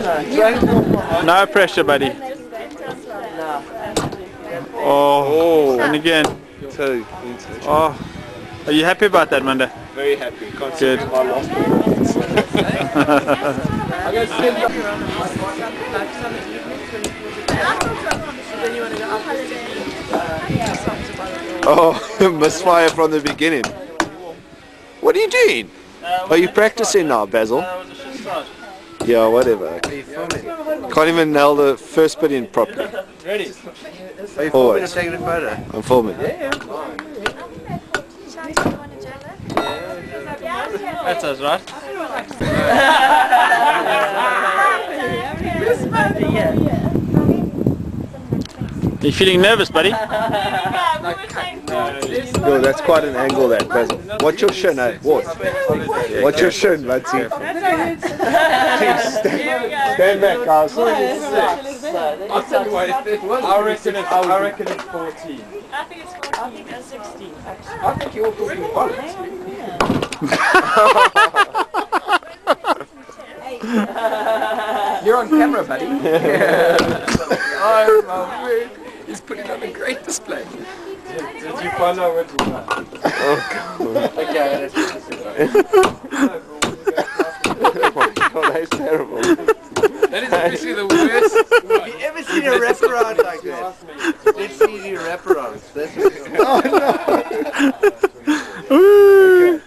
No pressure, buddy. Oh, and again. Two. Oh, are you happy about that, Manda? Very happy. Good. My last performance. Oh, misfire from the beginning. What are you doing? Are you practicing now, Basil? Yeah, whatever. Can't even nail the first bit in properly. Ready? Are you filming or taking a photo? I'm filming. That's us, right? Are you feeling nervous, buddy? Yo, that's quite an angle, that Basil. What's your shin, eh? What? What's your shin? Let's see. Stand back, guys. I reckon it's 14. I think it's 14 and 16. I think you're talking You're on camera, buddy. Oh, my word. He's putting on a great display. Did you find out what you got? Oh, God. Okay, Oh, my God, that's terrible. that is officially the worst. Have you ever seen a wraparound like that? Let's see your wraparounds. Okay.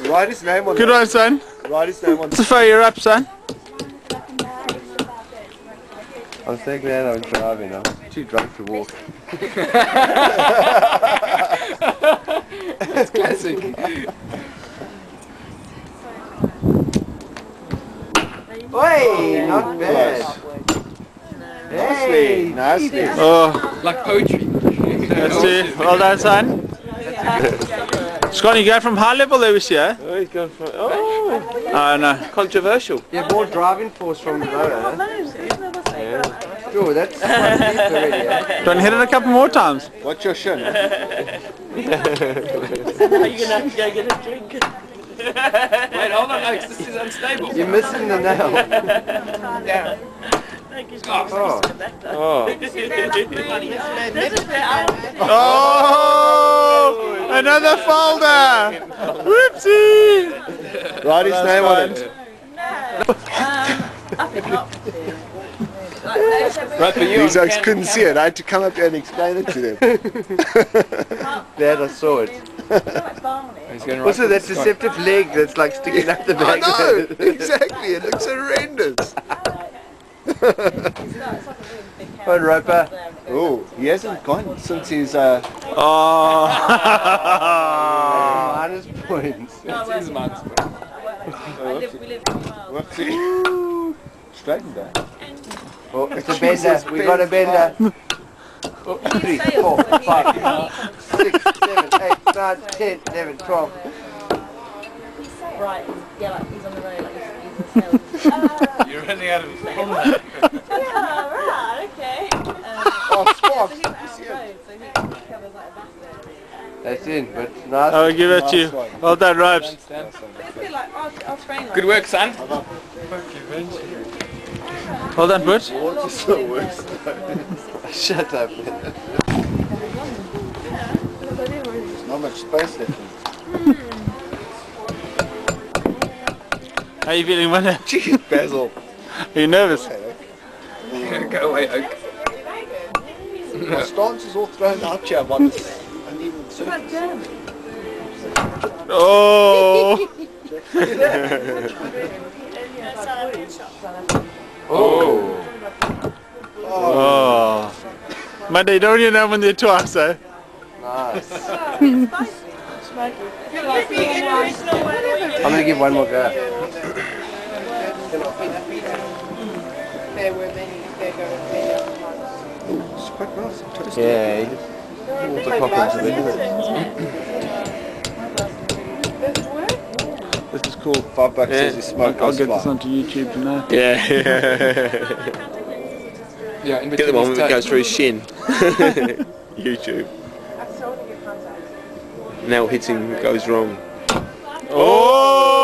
Write his name on Good one, son. Write his name on. Safa, you're up, son. I'm so glad I'm driving. I'm too drunk to walk. That's classic. Hey, not bad. Hey, Nicely. Oh, like poetry. let's see. Well done, son. Scott, you go from high level there, we see, eh? Oh, he's going for. Oh, Oh, no. controversial. Yeah, more driving force from lower. Yeah. Sure, that's quite deep already. Do you want to hit it a couple more times? What's your shin? Now you're going to have to go get a drink. Wait, hold on, Alex, this is unstable. You're missing the nail. Yeah. Oh. Oh, another folder. Whoopsie. Write his name on it. Right, for you. These folks couldn't see it. I had to come up here and explain it to them. Glad I saw it. Also, that deceptive leg that's like sticking up the back. I know, exactly. It looks horrendous. Fun Roper. Oh, he hasn't gone since his Oh. Minus points. It's his minus whoopsie. Straighten that. Oh, it's a bender. We got a bender. 3, 4, 5, 6, 7, 8, 9, 10, 11, 12. Right, yeah, like he's on the road, like he's a You're running out of Yeah, right, okay. Oh, Sparks. So he's out on the road, so he covers like that area. That's in, but nice. I'll give it to you. Well done, Ropes. Basically, like, I'll train like Good work, son. Well done, Butch. Water's the worst. Shut up. Not much space left. How are you feeling, Manda? Jeez, Basil. Are you nervous? Go away, Oak. My stance is all thrown out here. I'm on this uneven surface. Oh. Oh. Oh. Manda, you don't even know when they're twice, eh? Nice. I'm gonna give one more go. It's quite nice. Yeah. Water pop into This is cool. $5 says you smoke. I'll get this onto YouTube tonight. Yeah. Yeah, in Get the one that goes through his shin. YouTube. Now hitting goes wrong. Oh!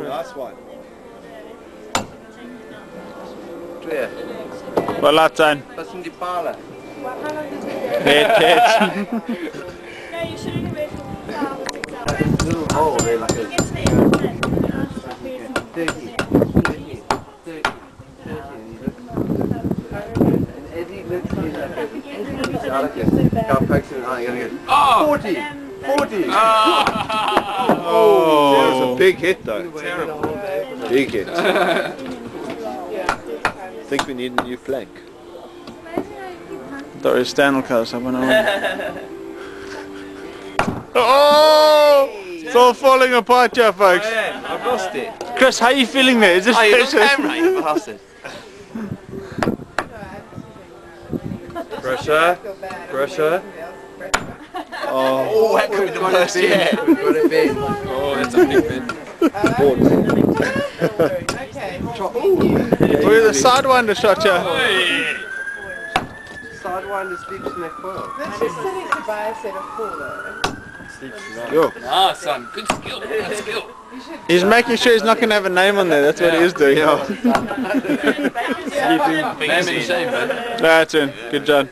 Nice one. Well, laat zijn. Dat is een Dipala. Hit. No, you shouldn't have been. Little hole there like a 30. And Eddie literally like a guy pokes in the eye, you're gonna go 40! 40! Oh, that was a big hit though. Big hit. I think we need a new flank. Thought it was Stanley close up and Oh! It's all falling apart here, folks. I've lost it. Chris, how are you feeling there? Is it camera, you bastard. Pressure. Pressure. Oh, that could be the worst yet. We've got a bid. Oh, that's a big bid. We're the sidewinder shot here. Sidewinder sleeps in their coil. Let's just set it to buy a set of 4 though. Yo. Ah, son, good skill, good skill. He's making sure he's not going to have a name on there. That's what he is doing. Name and shame, man. That's it. Good job.